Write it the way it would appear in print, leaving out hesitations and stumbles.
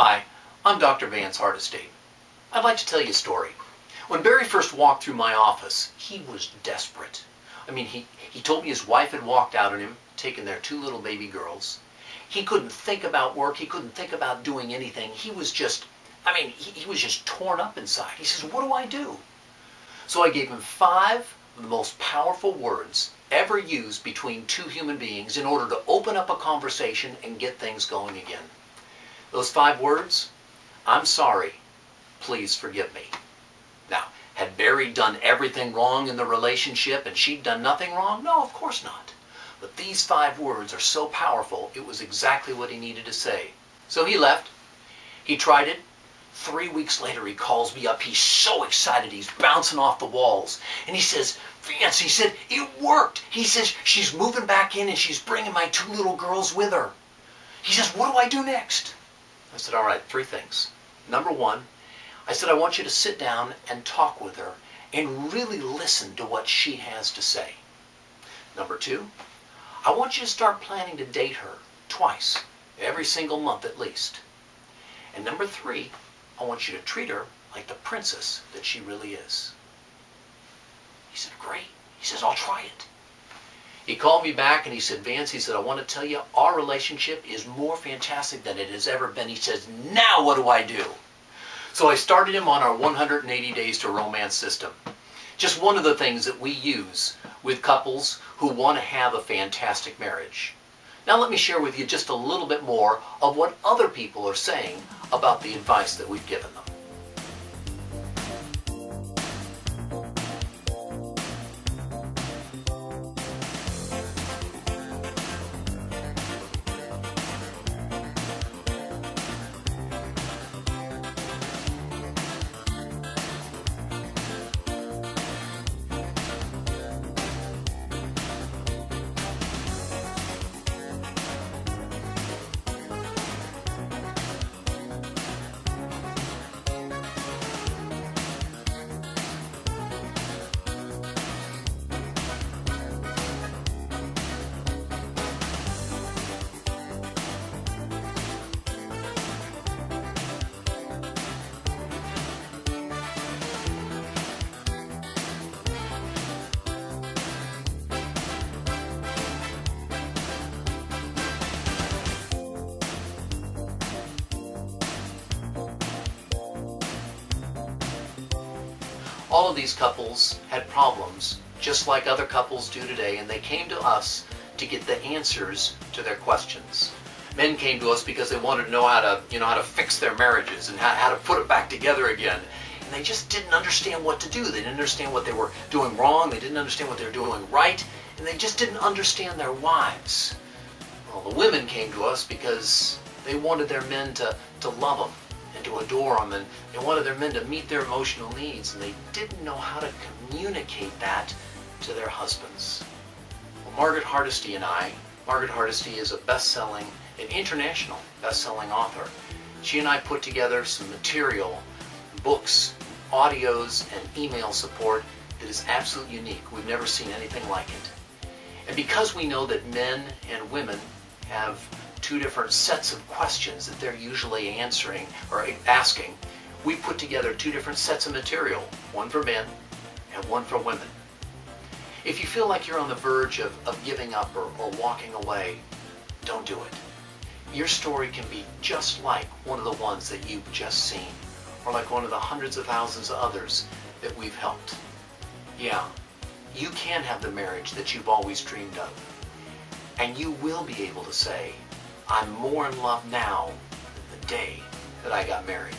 Hi, I'm Dr. Vance Hardesty. I'd like to tell you a story. When Barry first walked through my office, he was desperate. He told me his wife had walked out on him, taken their 2 little baby girls. He couldn't think about work. He couldn't think about doing anything. He was just torn up inside. He says, what do I do? So I gave him 5 of the most powerful words ever used between 2 human beings in order to open up a conversation and get things going again. Those 5 words: I'm sorry, please forgive me. Now, had Barry done everything wrong in the relationship and she'd done nothing wrong? No, of course not. But these 5 words are so powerful, it was exactly what he needed to say. So he left. He tried it. 3 weeks later, he calls me up. He's so excited. He's bouncing off the walls. And he says, Vance, he said, it worked. He says, she's moving back in and she's bringing my 2 little girls with her. He says, what do I do next? I said, all right, 3 things. Number 1, I said, I want you to sit down and talk with her and really listen to what she has to say. Number 2, I want you to start planning to date her twice, every single month at least. And number 3, I want you to treat her like the princess that she really is. He said, great. He says, I'll try it. He called me back and he said, Vance, he said, I want to tell you, our relationship is more fantastic than it has ever been. He says, now what do I do? So I started him on our 180 Days to Romance system. Just one of the things that we use with couples who want to have a fantastic marriage. Now let me share with you just a little bit more of what other people are saying about the advice that we've given them. All of these couples had problems, just like other couples do today, and they came to us to get the answers to their questions. Men came to us because they wanted to know how to fix their marriages and how to put it back together again. And they just didn't understand what to do. They didn't understand what they were doing wrong. They didn't understand what they were doing right. And they just didn't understand their wives. Well, the women came to us because they wanted their men to love them and to adore them, and they wanted their men to meet their emotional needs, and they didn't know how to communicate that to their husbands. Well, Margaret Hardesty is a an international best-selling author. She and I put together some material, books, audios, and email support that is absolutely unique. We've never seen anything like it. And because we know that men and women have 2 different sets of questions that they're usually answering or asking, we put together 2 different sets of material, one for men and one for women. If you feel like you're on the verge of giving up or walking away, don't do it. Your story can be just like one of the ones that you've just seen, or like one of the hundreds of thousands of others that we've helped. Yeah, you can have the marriage that you've always dreamed of. And you will be able to say, I'm more in love now than the day that I got married.